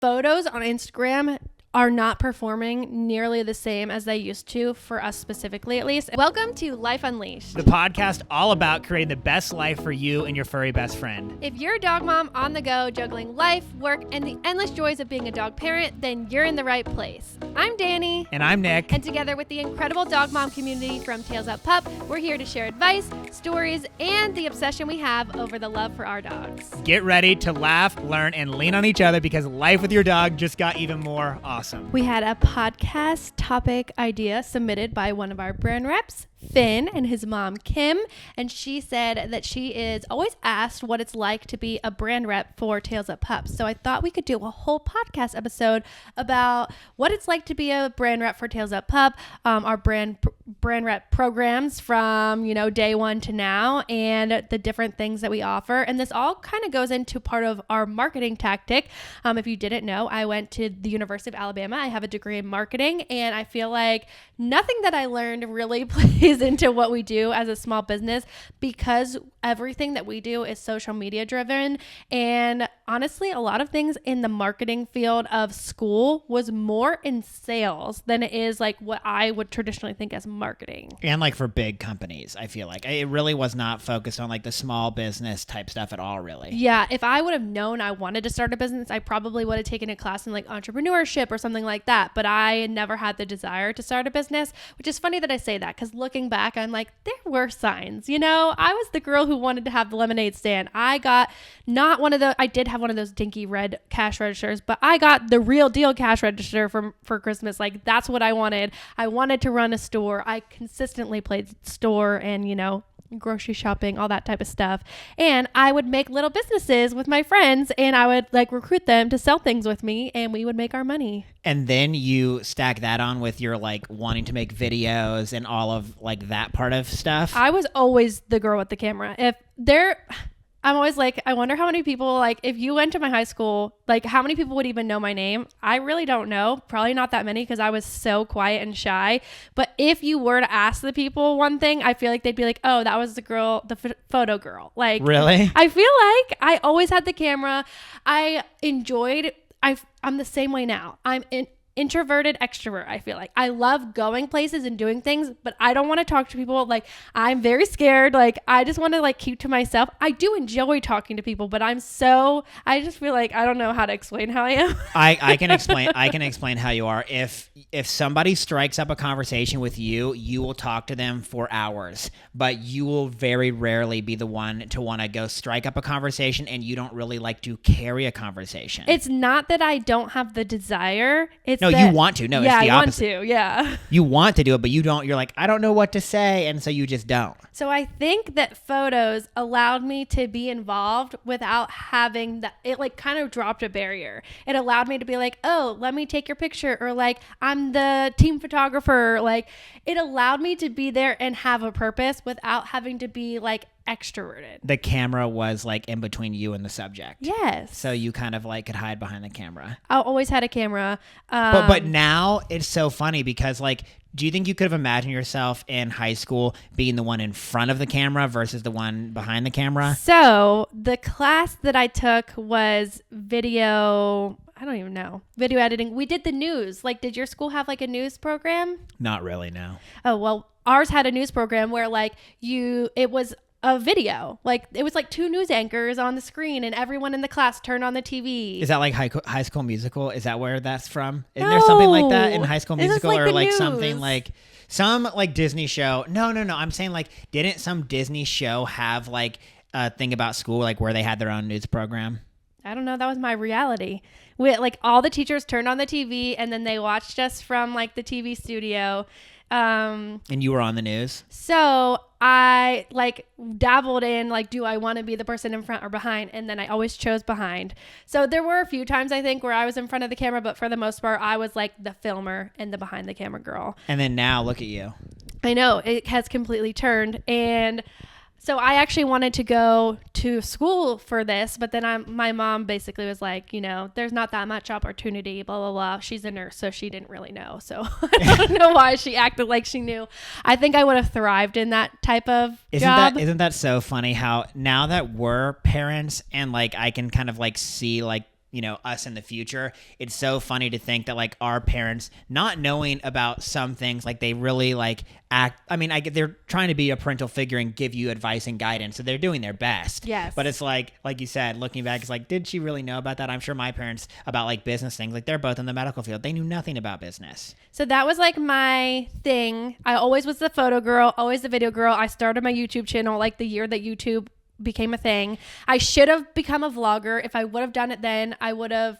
photos on Instagram are not performing nearly the same as they used to, for us specifically at least. Welcome to Life Unleashed, the podcast all about creating the best life for you and your furry best friend. If you're a dog mom on the go, juggling life, work, and the endless joys of being a dog parent, then you're in the right place. I'm Dani. And I'm Nick. And together with the incredible dog mom community from TUP, we're here to share advice, stories, and the obsession we have over the love for our dogs. Get ready to laugh, learn, and lean on each other because life with your dog just got even more awesome. We had a podcast topic idea submitted by one of our brand reps, Finn, and his mom, Kim, and she said that she is always asked what it's like to be a brand rep for TUP. So I thought we could do a whole podcast episode about what it's like to be a brand rep for TUP, our brand rep programs from, day one to now, and the different things that we offer. And this all kind of goes into part of our marketing tactic. If you didn't know, I went to the University of Alabama. I have a degree in marketing, and I feel like nothing that I learned really plays into what we do as a small business, because everything that we do is social media driven. And honestly, a lot of things in the marketing field of school was more in sales than it is like what I would traditionally think as marketing. And like for big companies, I feel like it really was not focused on like the small business type stuff at all, really. Yeah. If I would have known I wanted to start a business, I probably would have taken a class in like entrepreneurship or something like that. But I never had the desire to start a business, which is funny that I say that, because looking back, I'm like, there were signs, I was the girl who wanted to have the lemonade stand. I did have one of those dinky red cash registers, but I got the real deal cash register for Christmas. Like, that's what I wanted. I wanted to run a store. I consistently played store and, grocery shopping, all that type of stuff. And I would make little businesses with my friends, and I would like recruit them to sell things with me, and we would make our money. And then you stack that on with your like wanting to make videos and all of like that part of stuff. I was always the girl with the camera. I'm always like, I wonder how many people, like, if you went to my high school, like, how many people would even know my name? I really don't know. Probably not that many, because I was so quiet and shy. But if you were to ask the people one thing, I feel like they'd be like, oh, that was the girl, the photo girl. Like, really? I feel like I always had the camera. I'm the same way now. I'm introverted extrovert. I feel like I love going places and doing things, but I don't want to talk to people. Like, I'm very scared. Like, I just want to like keep to myself. I do enjoy talking to people, but I just feel like I don't know how to explain how I am. I can explain how you are. If somebody strikes up a conversation with you, you will talk to them for hours, but you will very rarely be the one to want to go strike up a conversation, and you don't really like to carry a conversation. It's not that I don't have the desire. No, you want to. No, yeah, it's the opposite. I want to. Yeah. You want to do it, but you don't. You're like, I don't know what to say, and so you just don't. So I think that photos allowed me to be involved without having that. It like kind of dropped a barrier. It allowed me to be like, oh, let me take your picture, or like, I'm the team photographer. Like, it allowed me to be there and have a purpose without having to be like extroverted. The camera was like in between you and the subject. Yes. So you kind of like could hide behind the camera. I always had a camera. But now it's so funny because like, do you think you could have imagined yourself in high school being the one in front of the camera versus the one behind the camera? So the class that I took was video. I don't even know. Video editing. We did the news. Like, did your school have like a news program? Not really, no. Oh, well, ours had a news program where like it was a video. Like, it was like two news anchors on the screen, and everyone in the class turned on the TV. Is that like High School Musical? Is that where that's from? Isn't there something like that in High School Musical, or like something like some like Disney show? No. I'm saying like, didn't some Disney show have like a thing about school, like where they had their own news program? I don't know. That was my reality. Like, all the teachers turned on the TV, and then they watched us from like the TV studio. And you were on the news? So I like dabbled in like, do I want to be the person in front or behind? And then I always chose behind. So there were a few times I think where I was in front of the camera, but for the most part, I was like the filmer and the behind the camera girl. And then now look at you. I know, it has completely turned. And So I actually wanted to go to school for this, but then my mom basically was like, you know, there's not that much opportunity, blah, blah, blah. She's a nurse, so she didn't really know. So I don't know why she acted like she knew. I think I would have thrived in that type of job. Isn't that so funny how now that we're parents and like I can kind of like see like us in the future. It's so funny to think that like our parents, not knowing about some things, like they really like act. I mean, they're trying to be a parental figure and give you advice and guidance, so they're doing their best. Yes. But it's like you said, looking back, it's like, did she really know about that? I'm sure my parents, about like business things, like they're both in the medical field, they knew nothing about business. So that was like my thing. I always was the photo girl, always the video girl. I started my YouTube channel like the year that YouTube became a thing. I should have become a vlogger. If I would have done it then, I would have,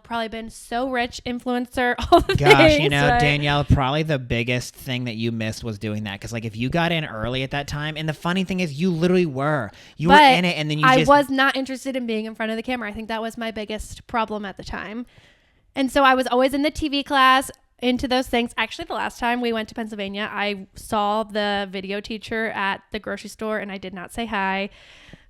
probably been so rich, influencer, all the things. But Danielle, probably the biggest thing that you missed was doing that. Because like if you got in early at that time, and the funny thing is you literally were. You were in it, and then I was not interested in being in front of the camera. I think that was my biggest problem at the time. And so I was always in the TV class, into those things. Actually, the last time we went to Pennsylvania, I saw the video teacher at the grocery store and I did not say hi.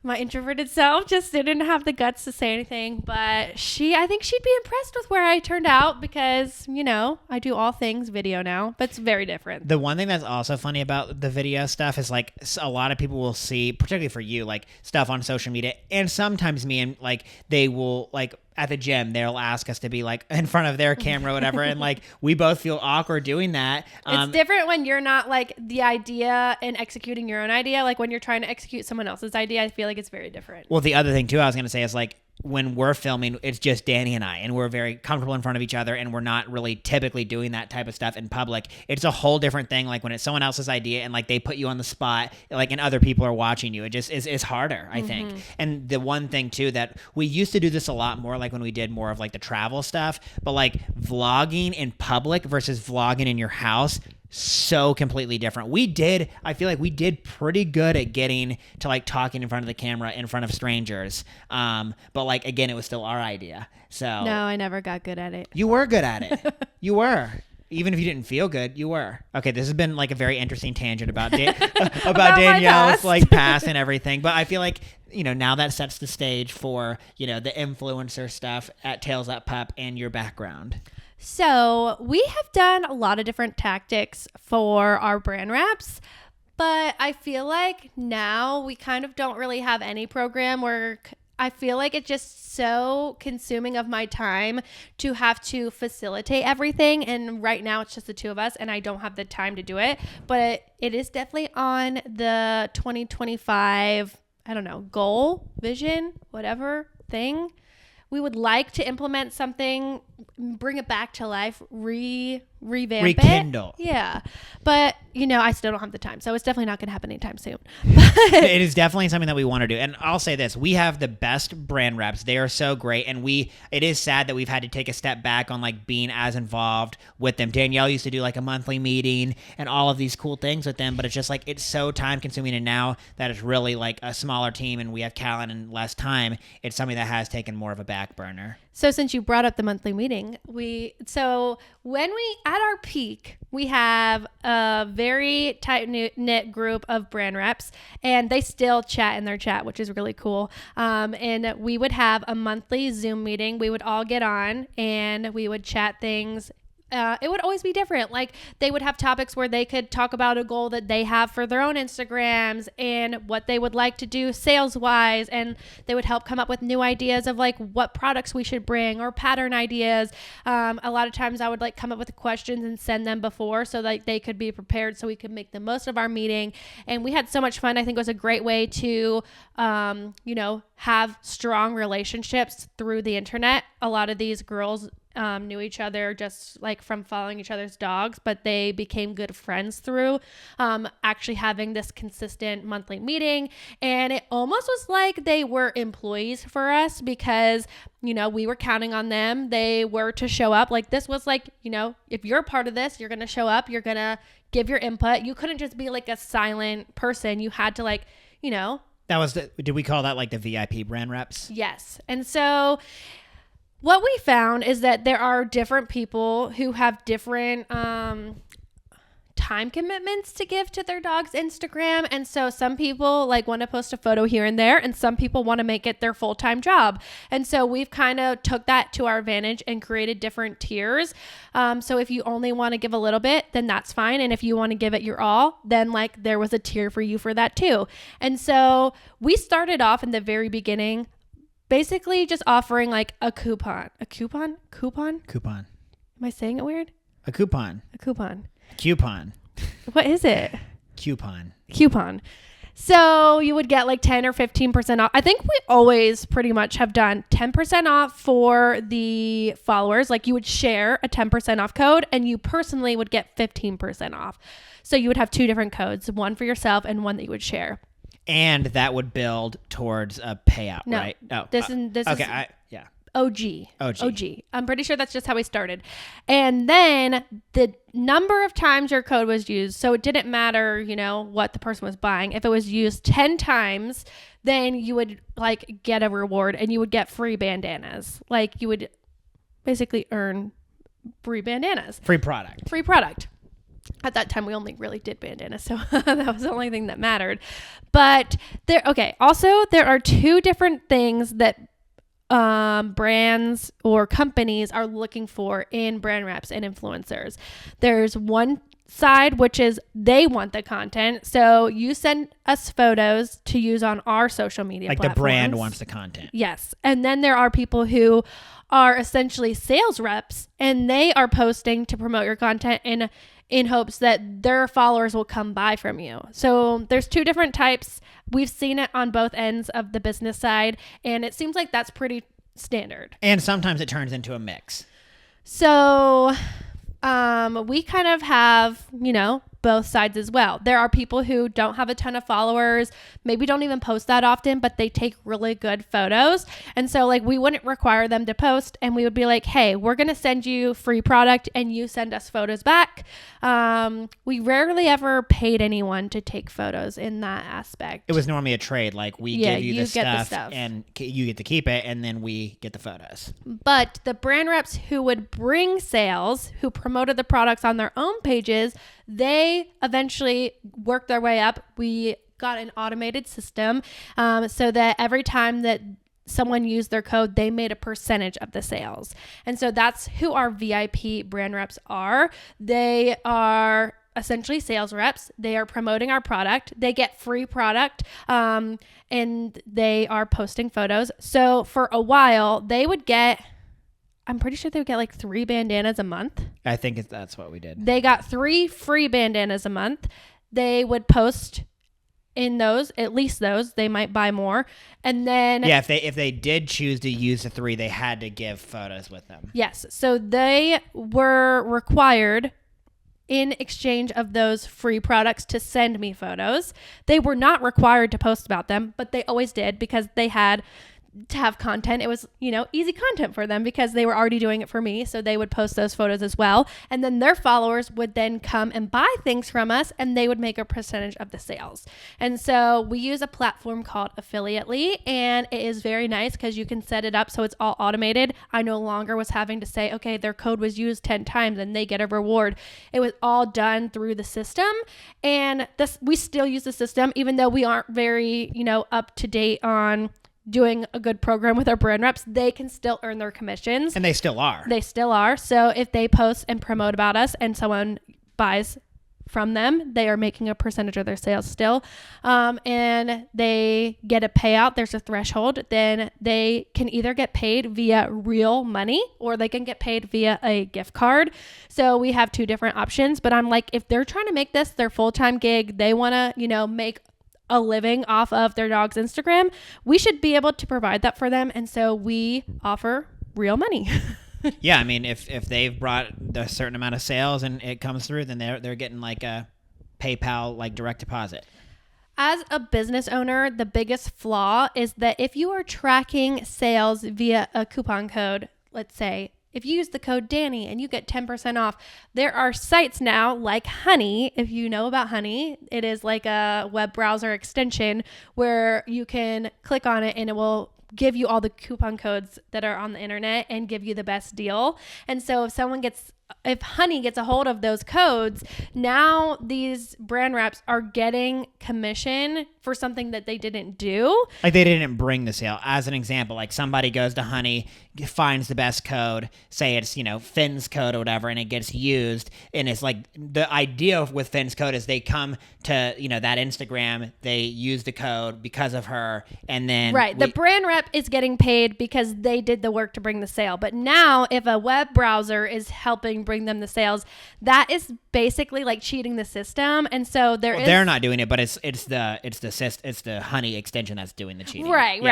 My introverted self just didn't have the guts to say anything, but I think she'd be impressed with where I turned out because, I do all things video now, but it's very different. The one thing that's also funny about the video stuff is like a lot of people will see, particularly for you, like stuff on social media, and sometimes me, and like they will like at the gym, they'll ask us to be like in front of their camera or whatever. And like, we both feel awkward doing that. It's different when you're not like the idea and executing your own idea. Like when you're trying to execute someone else's idea, I feel like it's very different. Well, the other thing too, I was going to say is like, when we're filming, it's just Dani and I, and we're very comfortable in front of each other, and we're not really typically doing that type of stuff in public. It's a whole different thing. Like when it's someone else's idea and like they put you on the spot, like, and other people are watching you, it just is harder, I think. And the one thing too, that we used to do this a lot more, like when we did more of like the travel stuff, but like vlogging in public versus vlogging in your house, so completely different. I feel like we did pretty good at getting to like talking in front of the camera in front of strangers. But like, again, it was still our idea. So no, I never got good at it. You were good at it. You were. Even if you didn't feel good, you were. Okay, this has been like a very interesting tangent about about Danielle's like past and everything. But I feel like, now that sets the stage for, the influencer stuff at Tailsuppup and your background. So we have done a lot of different tactics for our brand wraps, but I feel like now we kind of don't really have any program where I feel like it's just so consuming of my time to have to facilitate everything. And right now it's just the two of us and I don't have the time to do it, but it is definitely on the 2025, goal, vision, whatever thing. We would like to implement something, bring it back to life, revamp rekindle. Yeah. But, I still don't have the time. So it's definitely not going to happen anytime soon. It is definitely something that we want to do. And I'll say this, we have the best brand reps. They are so great. And it is sad that we've had to take a step back on like being as involved with them. Danielle used to do like a monthly meeting and all of these cool things with them, but it's just like, it's so time consuming. And now that it's really like a smaller team and we have Callan and less time, it's something that has taken more of a back burner. So since you brought up the monthly meeting, when we at our peak, we have a very tight knit group of brand reps, and they still chat in their chat, which is really cool. And we would have a monthly Zoom meeting. We would all get on and we would chat things. It would always be different. Like they would have topics where they could talk about a goal that they have for their own Instagrams and what they would like to do sales wise. And they would help come up with new ideas of like what products we should bring or pattern ideas. A lot of times I would like come up with the questions and send them before so like they could be prepared so we could make the most of our meeting. And we had so much fun. I think it was a great way to, have strong relationships through the internet. A lot of these girls knew each other just like from following each other's dogs, but they became good friends through actually having this consistent monthly meeting. And it almost was like they were employees for us because, we were counting on them. They were to show up. Like this was like, if you're a part of this, you're going to show up, you're going to give your input. You couldn't just be like a silent person. You had to like, That was did we call that like the VIP brand reps? Yes. And so what we found is that there are different people who have different time commitments to give to their dog's Instagram. And so some people like want to post a photo here and there, and some people want to make it their full-time job. And so we've kind of took that to our advantage and created different tiers. So if you only want to give a little bit, then that's fine. And if you want to give it your all, then like there was a tier for you for that too. And so we started off in the very beginning basically just offering like a coupon. A coupon? Coupon? Coupon. Am I saying it weird? A coupon. A coupon. Coupon. What is it? Coupon. Coupon. So you would get like 10 or 15% off. I think we always pretty much have done 10% off for the followers. Like you would share a 10% off code and you personally would get 15% off. So you would have two different codes, one for yourself and one that you would share. And that would build towards a payout, No, right? Oh, this is okay. OG. OG. OG. I'm pretty sure that's just how we started. And then the number of times your code was used, so it didn't matter, you know, what the person was buying. If it was used 10 times, then you would like get a reward and you would get free bandanas. Like you would basically earn free bandanas. Free product. Free product. At that time, we only really did bandanas, so that was the only thing that mattered. But also, there are two different things that brands or companies are looking for in brand reps and influencers. There's one side, which is they want the content. So you send us photos to use on our social media platforms. The brand wants the content. Yes. And then there are people who are essentially sales reps and they are posting to promote your content in hopes that their followers will come buy from you. So there's two different types. We've seen it on both ends of the business side, and it seems like that's pretty standard. And sometimes it turns into a mix. So we kind of have, you know, both sides as well. There are people who don't have a ton of followers, maybe don't even post that often, but they take really good photos. And so like we wouldn't require them to post and we would be like, hey, we're going to send you free product and you send us photos back. We rarely ever paid anyone to take photos in that aspect. It was normally a trade. Like we give you the stuff and you get to keep it and then we get the photos. But the brand reps who would bring sales, who promoted the products on their own pages, they eventually worked their way up. We got an automated system so that every time that someone used their code, they made a percentage of the sales. And so that's who our VIP brand reps are. They are essentially sales reps. They are promoting our product. They get free product and they are posting photos. So for a while, they would get, I'm pretty sure they would get like 3 bandanas a month. I think that's what we did. They got 3 free bandanas a month. They would post in those, at least those. They might buy more. And then... Yeah, if they did choose to use the 3, they had to give photos with them. Yes. So they were required in exchange of those free products to send me photos. They were not required to post about them, but they always did because they had to have content. It was, you know, easy content for them because they were already doing it for me. So they would post those photos as well. And then their followers would then come and buy things from us and they would make a percentage of the sales. And so we use a platform called Affiliately and it is very nice because you can set it up so it's all automated. I no longer was having to say, okay, their code was used 10 times and they get a reward. It was all done through the system. And we still use the system even though we aren't very, you know, up to date on doing a good program with our brand reps. They can still earn their commissions. And they still are. They still are. So if they post and promote about us and someone buys from them, they are making a percentage of their sales still. And they get a payout. There's a threshold. Then they can either get paid via real money or they can get paid via a gift card. So we have 2 different options. But I'm like, if they're trying to make this their full-time gig, they want to, you know, make a living off of their dog's Instagram, we should be able to provide that for them. And so we offer real money. Yeah, I mean, if they've brought a certain amount of sales and it comes through, then they're getting like a PayPal like direct deposit. As a business owner, the biggest flaw is that if you are tracking sales via a coupon code, let's say, if you use the code Dani and you get 10% off, there are sites now like Honey. If you know about Honey, it is like a web browser extension where you can click on it and it will give you all the coupon codes that are on the internet and give you the best deal. And so if someone gets if Honey gets a hold of those codes, now these brand reps are getting commission for something that they didn't do. Like they didn't bring the sale. As an example, like somebody goes to Honey, finds the best code, say it's, Finn's code or whatever, and it gets used. And it's like the idea with Finn's code is they come to, that Instagram, they use the code because of her. And then the brand rep is getting paid because they did the work to bring the sale. But now if a web browser is helping bring them the sales, that is basically like cheating the system. And so they're not doing it, but it's the Honey extension that's doing the cheating. Right.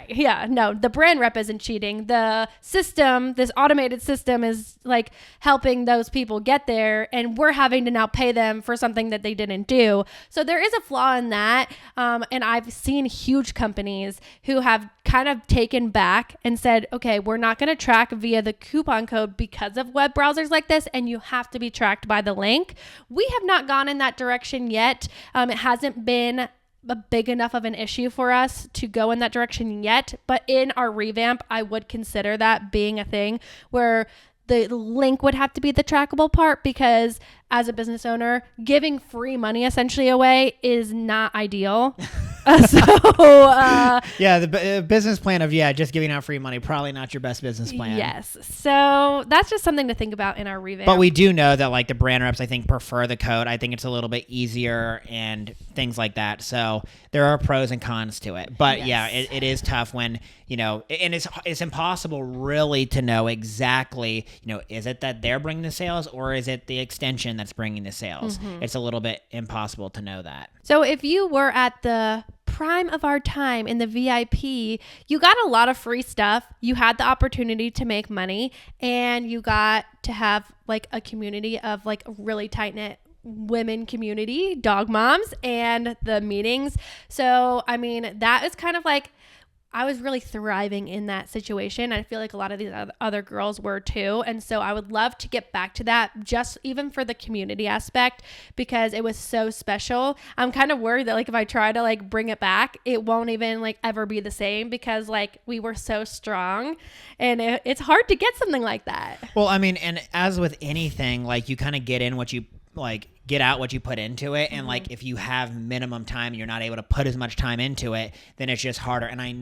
Yeah, no, the brand rep isn't cheating. The system, this automated system, is like helping those people get there, and we're having to now pay them for something that they didn't do. So there is a flaw in that. And I've seen huge companies who have kind of taken back and said, okay, we're not going to track via the coupon code because of web browsers like this, and you have to be tracked by the link. We have not gone in that direction yet. It hasn't been a big enough of an issue for us to go in that direction yet, but in our revamp, I would consider that being a thing where the link would have to be the trackable part, because as a business owner, giving free money essentially away is not ideal. The business plan of just giving out free money, probably not your best business plan. Yes. So that's just something to think about in our revamp. But we do know that like the brand reps, I think, prefer the code. I think it's a little bit easier and things like that. So there are pros and cons to it. But it is tough when, and it's impossible really to know exactly, is it that they're bringing the sales or is it the extension that's bringing the sales? Mm-hmm. It's a little bit impossible to know that. So if you were at the prime of our time in the VIP, you got a lot of free stuff. You had the opportunity to make money, and you got to have like a community of like a really tight knit women community, dog moms, and the meetings. So, I mean, that is kind of like, I was really thriving in that situation. I feel like a lot of these other girls were too. And so I would love to get back to that, just even for the community aspect, because it was so special. I'm kind of worried that like if I try to like bring it back, it won't even like ever be the same, because like we were so strong, and it's hard to get something like that. Well, I mean, and as with anything, like you kind of get in what you like, get out what you put into it. And like, if you have minimum time and you're not able to put as much time into it, then it's just harder. And I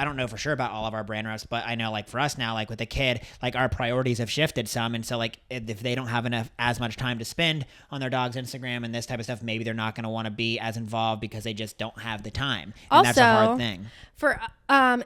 don't know for sure about all of our brand reps, but I know like for us now, like with the kid, like our priorities have shifted some. And so like if they don't have as much time to spend on their dog's Instagram and this type of stuff, maybe they're not going to want to be as involved because they just don't have the time. And also, that's a hard thing. For,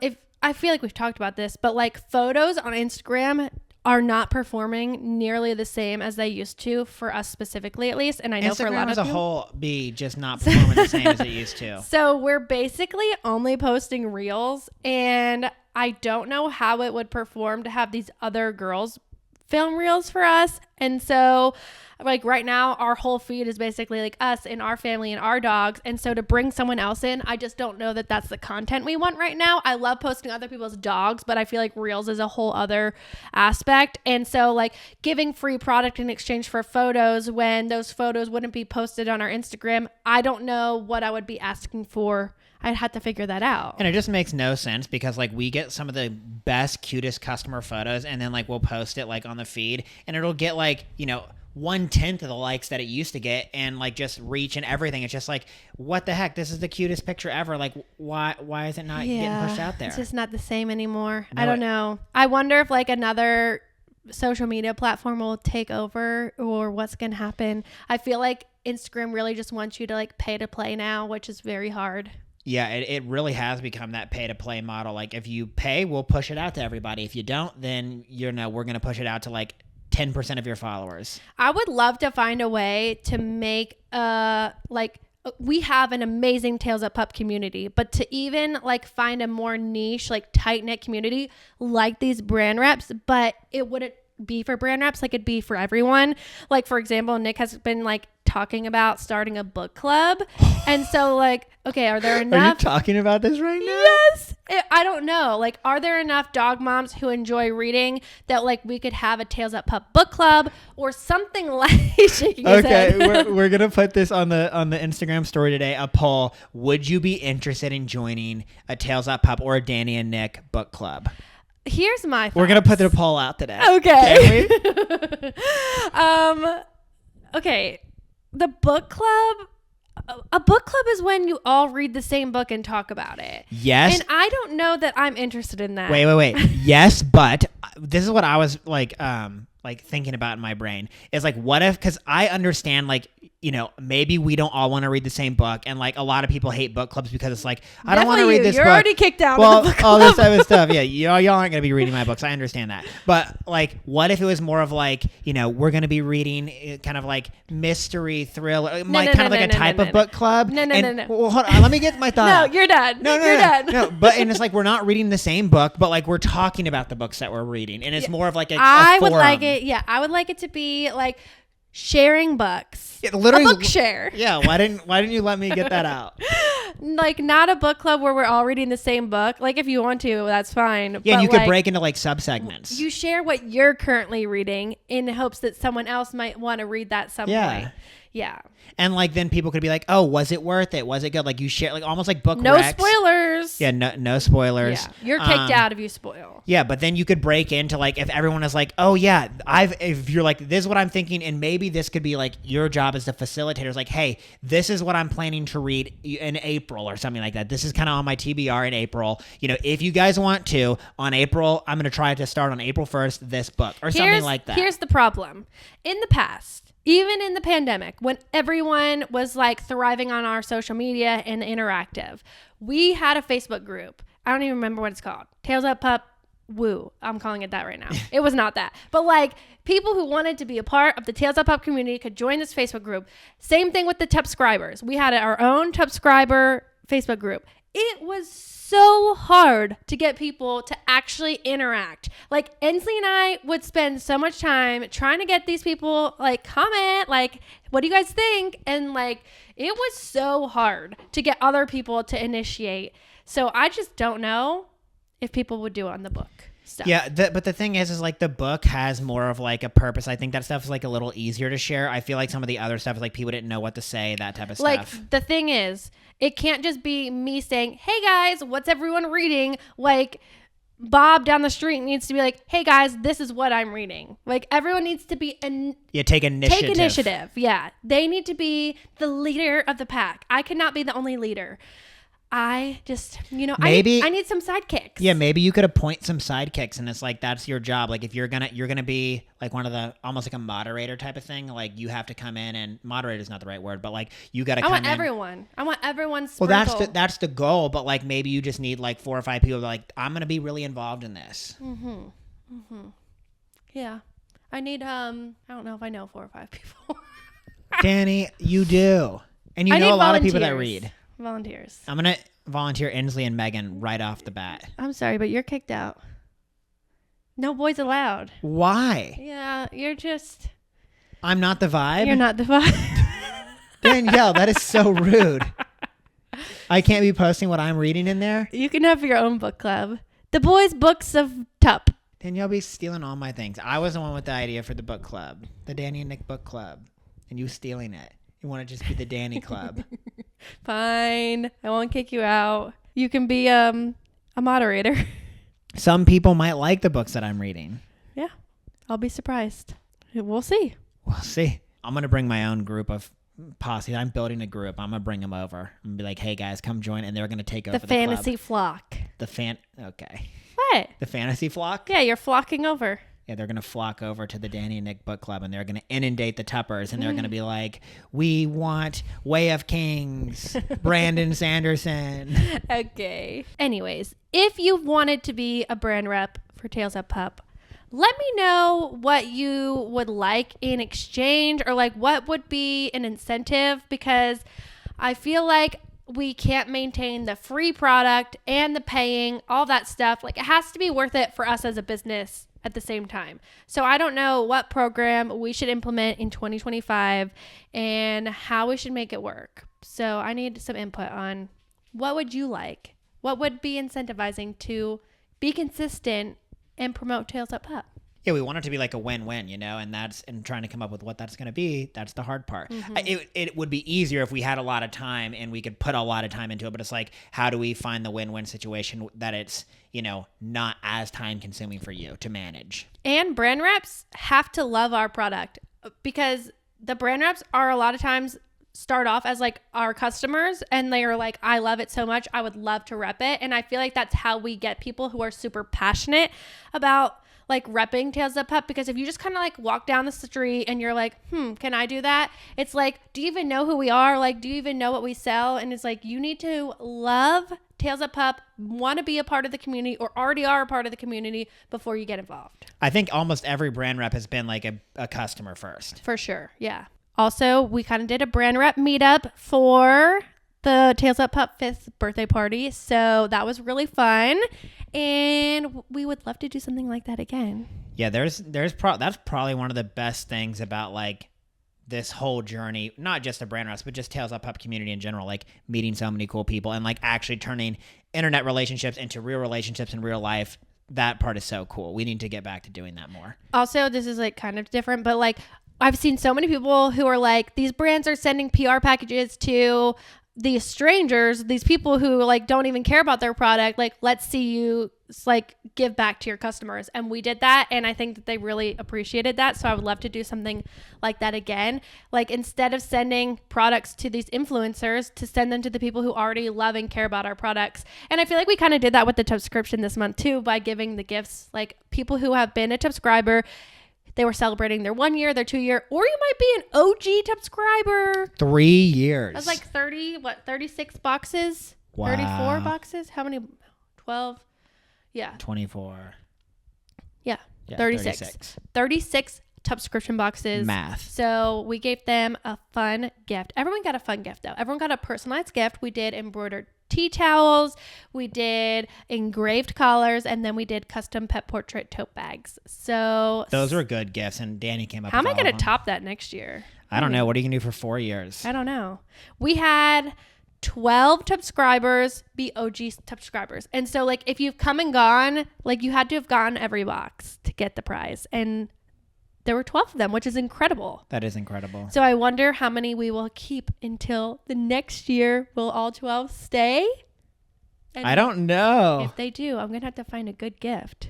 if I feel like we've talked about this, but like photos on Instagram are not performing nearly the same as they used to, for us specifically at least. And I know Instagram for a lot as of a people, whole be just not performing the same as it used to. So we're basically only posting reels, and I don't know how it would perform to have these other girls film reels for us. And so like right now our whole feed is basically like us and our family and our dogs, and so to bring someone else in, I just don't know that that's the content we want right now. I love posting other people's dogs, but I feel like reels is a whole other aspect. And so like giving free product in exchange for photos when those photos wouldn't be posted on our Instagram, I don't know what I would be asking for. I'd have to figure that out. And it just makes no sense, because like we get some of the best, cutest customer photos, and then like we'll post it like on the feed, and it'll get like, 1/10 of the likes that it used to get, and like just reach and everything. It's just like, what the heck? This is the cutest picture ever. Like why is it not getting pushed out there? It's just not the same anymore. No, I don't know. I wonder if like another social media platform will take over, or what's going to happen. I feel like Instagram really just wants you to like pay to play now, which is very hard. Yeah, it really has become that pay-to-play model. Like, if you pay, we'll push it out to everybody. If you don't, then, we're going to push it out to, like, 10% of your followers. I would love to find a way to make, we have an amazing TailsupUp community, but to even, like, find a more niche, like, tight-knit community like these brand reps, but it wouldn't be for brand reps, like it'd be for everyone. Like, for example, Nick has been like talking about starting a book club, and so like, okay, are there enough? Are you talking about this right now? Yes. I don't know. Like, are there enough dog moms who enjoy reading that like we could have a TailsupUp book club or something like? Shaking his head. we're gonna put this on the Instagram story today. A poll: would you be interested in joining a TailsupUp or a Dani and Nick book club? here's my thoughts. We're going to put the poll out today. Okay. Okay. The book club. A book club is when you all read the same book and talk about it. Yes. And I don't know that I'm interested in that. Wait. Yes, but this is what I was like thinking about in my brain. Is like, what if, because I understand, like, you know, maybe we don't all want to read the same book, and like a lot of people hate book clubs because it's like, I don't want to read this You're book. already kicked out Well, of the book all club. this type of stuff. Yeah, y'all aren't going to be reading my books. I understand that. But like, what if it was more of like, you know, we're going to be reading kind of like mystery thriller, a type of book club. No. Well, hold on, let me get my thought. No, you're done. No, you're done. No, but and it's like we're not reading the same book, but like we're talking about the books that we're reading, and it's more of like a I would forum. like it. Yeah, I would like it to be like sharing books. Literally, a book share. Yeah, why didn't you let me get that out? Like, not a book club where we're all reading the same book. Like, if you want to, that's fine. Yeah, but and you could like, break into like subsegments. You share what you're currently reading in hopes that someone else might want to read that some point. Yeah. And like then people could be like, "Oh, was it worth it? Was it good?" Like you share, like almost like book. No recs. spoilers. Yeah, no spoilers. Yeah, you're kicked out if you spoil. Yeah, but then you could break into like if everyone is like, "Oh yeah, if you're like, this is what I'm thinking," and maybe this could be like your job as the facilitator is like, "Hey, this is what I'm planning to read in April or something like that. This is kind of on my TBR in April. You know, if you guys want to on April, I'm gonna try to start on April 1st this book or something like that." Here's the problem. In the past, even in the pandemic, when everyone was like thriving on our social media and interactive, we had a Facebook group. I don't even remember what it's called. Tailsuppup. Woo. I'm calling it that right now. It was not that. But like people who wanted to be a part of the Tailsuppup community could join this Facebook group. Same thing with the TUP subscribers. We had our own TUP subscriber Facebook group. It was so hard to get people to actually interact. Like Ensley and I would spend so much time trying to get these people like comment, like, what do you guys think? And like, it was so hard to get other people to initiate. So I just don't know if people would do it on the book stuff. Yeah, but the thing is like the book has more of like a purpose. I think that stuff is like a little easier to share. I feel like some of the other stuff is like people didn't know what to say, that type of stuff. Like the thing is, it can't just be me saying, "Hey guys, what's everyone reading?" Like Bob down the street needs to be like, "Hey guys, this is what I'm reading." Like everyone needs to be take initiative. Take initiative. Yeah, they need to be the leader of the pack. I could not be the only leader. I just, maybe I need some sidekicks. Yeah, maybe you could appoint some sidekicks, and it's like that's your job. Like if you're gonna be like one of the almost like a moderator type of thing. Like you have to come in, and moderator is not the right word, but like you got to come in. I want everyone. Well, that's the goal, but like maybe you just need like 4 or 5 people. Like I'm gonna be really involved in this. Yeah, I need. I don't know if I know 4 or 5 people. Dani, you do, and you know a lot of people that read. Volunteers. I'm going to volunteer Ensley and Megan right off the bat. I'm sorry, but you're kicked out. No boys allowed. Why? Yeah, you're just... I'm not the vibe? You're not the vibe. Danielle, that is so rude. I can't be posting what I'm reading in there? You can have your own book club. The boys' books of TUP. Danielle be stealing all my things. I was the one with the idea for the book club. The Dani Nick book club. And you stealing it. You want to just be the Dani Club. Fine. I won't kick you out. You can be a moderator. Some people might like the books that I'm reading. Yeah. I'll be surprised. We'll see. We'll see. I'm going to bring my own group of posse. I'm building a group. I'm going to bring them over. I'm going to be like, "Hey guys, come join." And they're going to take over the fantasy club. flock. Okay. What? The fantasy flock? Yeah, you're flocking over. Yeah, they're going to flock over to the Dani Nick book club, and they're going to inundate the Tuppers, and they're going to be like, "We want Way of Kings, Brandon Sanderson." Okay. Anyways, if you wanted to be a brand rep for Tailsuppup, let me know what you would like in exchange, or like what would be an incentive, because I feel like we can't maintain the free product and the paying, all that stuff. Like it has to be worth it for us as a business at the same time. So I don't know what program we should implement in 2025 and how we should make it work. So I need some input on what would you like? What would be incentivizing to be consistent and promote Tailsuppup? Yeah, we want it to be like a win-win, and trying to come up with what that's going to be, that's the hard part. It would be easier if we had a lot of time and we could put a lot of time into it, but it's like, how do we find the win-win situation that it's, not as time consuming for you to manage? And brand reps have to love our product, because the brand reps are a lot of times start off as like our customers, and they are like, I love it so much, I would love to rep it. And I feel like that's how we get people who are super passionate about like repping TailsupUp, because if you just kind of like walk down the street and you're like, can I do that? It's like, do you even know who we are? Like, do you even know what we sell? And it's like, you need to love TailsupUp, want to be a part of the community, or already are a part of the community before you get involved. I think almost every brand rep has been like a customer first. For sure. Yeah. Also, we kind of did a brand rep meetup for the TailsupUp 5th birthday party. So that was really fun. And we would love to do something like that again. Yeah, that's probably one of the best things about like this whole journey, not just the brand reps, but just TailsupUp community in general, like meeting so many cool people and like actually turning internet relationships into real relationships in real life. That part is so cool. We need to get back to doing that more. Also, this is like kind of different, but like I've seen so many people who are like, these brands are sending PR packages to these strangers, these people who like don't even care about their product. Like, let's see you like give back to your customers. And we did that. And I think that they really appreciated that. So I would love to do something like that again. Like, instead of sending products to these influencers, to send them to the people who already love and care about our products. And I feel like we kind of did that with the subscription this month too, by giving the gifts, like people who have been a subscriber. They were celebrating their 1 year, their 2 year, or you might be an OG subscriber. 3 years. That's like 36 boxes? Wow. 34 boxes? How many? 12? Yeah. 24. Yeah. 36. 36 subscription boxes. Math. So we gave them a fun gift. Everyone got a fun gift though. Everyone got a personalized gift. We did embroidered tea towels, we did engraved collars, and then we did custom pet portrait tote bags. So those were good gifts, and Dani came up how with am I going to them. top that next year? I don't know. What are you going to do for 4 years? I don't know. We had 12 subscribers be OG subscribers. And so like if you've come and gone, like you had to have gone every box to get the prize. And there were 12 of them, which is incredible. That is incredible. So I wonder how many we will keep until the next year. Will all 12 stay? And I don't know. if they do, I'm going to have to find a good gift.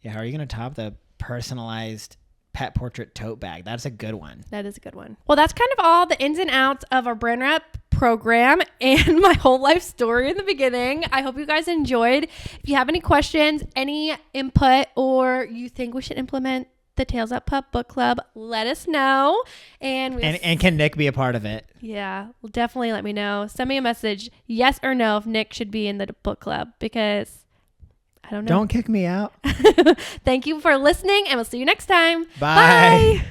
Yeah, how are you going to top the personalized pet portrait tote bag? That's a good one. That is a good one. Well, that's kind of all the ins and outs of our brand rep program and my whole life story in the beginning. I hope you guys enjoyed. If you have any questions, any input, or you think we should implement the TailsupUp book club, let us know. And can Nick be a part of it? Yeah, well, definitely let me know. Send me a message, yes or no, if Nick should be in the book club, because I don't know. Don't kick me out. Thank you for listening, and we'll see you next time. Bye.